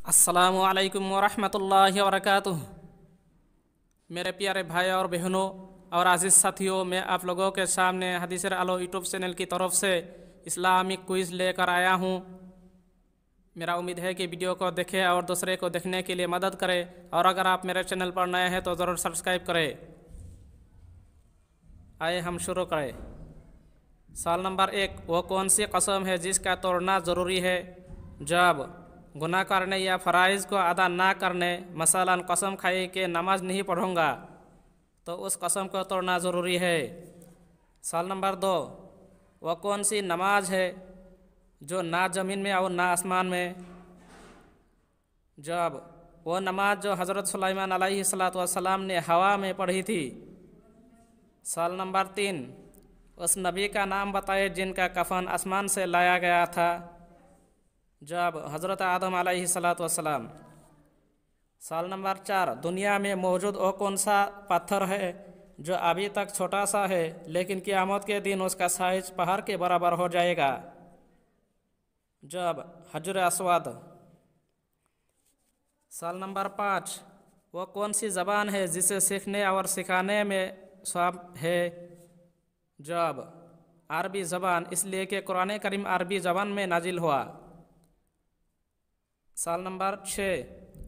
अस्सलामुअलैकुम वरहमतुल्लाहि वबरकातुह। मेरे प्यारे भाई और बहनों और आज़िज़ साथियों, मैं आप लोगों के सामने हदीस आलो यूट्यूब चैनल की तरफ से इस्लामिक क्विज़ लेकर आया हूँ। मेरा उम्मीद है कि वीडियो को देखें और दूसरे को देखने के लिए मदद करें, और अगर आप मेरे चैनल पर नए हैं तो ज़रूर सब्सक्राइब करें। आइए हम शुरू करें। सवाल नंबर 1, वो कौन सी कसम है जिसका तोड़ना ज़रूरी है? जवाब, गुनाह करने या फ़राइज़ को अदा ना करने। मसलन कसम खाई कि नमाज नहीं पढ़ूँगा, तो उस कसम को तोड़ना ज़रूरी है। सवाल नंबर 2, वह कौन सी नमाज है जो ना ज़मीन में और ना आसमान में? जवाब, वो नमाज जो हज़रत सुलाइमान अलैहिस्सलातु वस्सलाम ने हवा में पढ़ी थी। सवाल नंबर 3, उस नबी का नाम बताए जिनका कफन आसमान से लाया गया था। जवाब, हज़रत आदम अलैहिस्सलातु वस्सलाम। सवाल नंबर 4, दुनिया में मौजूद वो कौन सा पत्थर है जो अभी तक छोटा सा है लेकिन क़यामत के दिन उसका साइज पहाड़ के बराबर हो जाएगा? जवाब, हजर अस्वद। सवाल नंबर 5, वो कौन सी ज़बान है जिसे सीखने और सिखाने में स्वाब है? जवाब, अरबी ज़बान, इसलिए कि कुरान करीम अरबी ज़बान में नाजिल हुआ। सवाल नंबर 6,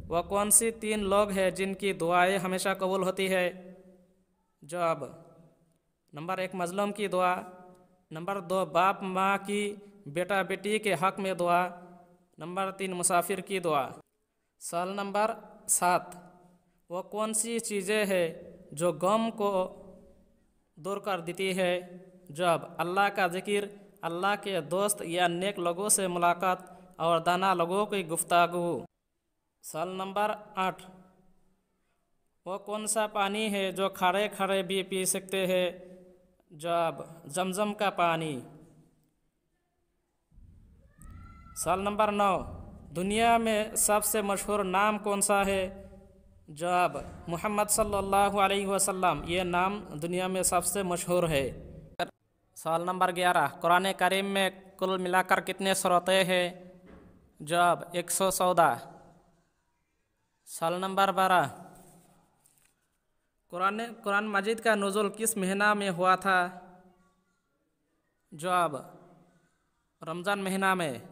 वह कौन सी 3 लोग हैं जिनकी दुआएं हमेशा कबूल होती है? जवाब, नंबर 1 मजलूम की दुआ, नंबर 2 बाप माँ की बेटा बेटी के हक़ में दुआ, नंबर 3 मुसाफिर की दुआ। सवाल नंबर 7, वो कौन सी चीज़ें हैं जो गम को दूर कर देती है? जवाब, अल्लाह का जिक्र, अल्लाह के दोस्त या नेक लोगों से मुलाकात और दाना लोगों की गुफ्तागू। सवाल नंबर 8, वो कौन सा पानी है जो खड़े खड़े भी पी सकते हैं? जवाब, जमजम का पानी। सवाल नंबर 9, दुनिया में सबसे मशहूर नाम कौन सा है? जवाब, मोहम्मद सल्लल्लाहु अलैहि वसल्लम, ये नाम दुनिया में सबसे मशहूर है। सवाल नंबर 11, कुरान करीम में कुल मिलाकर कितने सूरतें हैं? जवाब, 114। सवाल नंबर 12, कुरान मजीद का नुज़ूल किस महीना में हुआ था? जवाब, रमज़ान महीना में।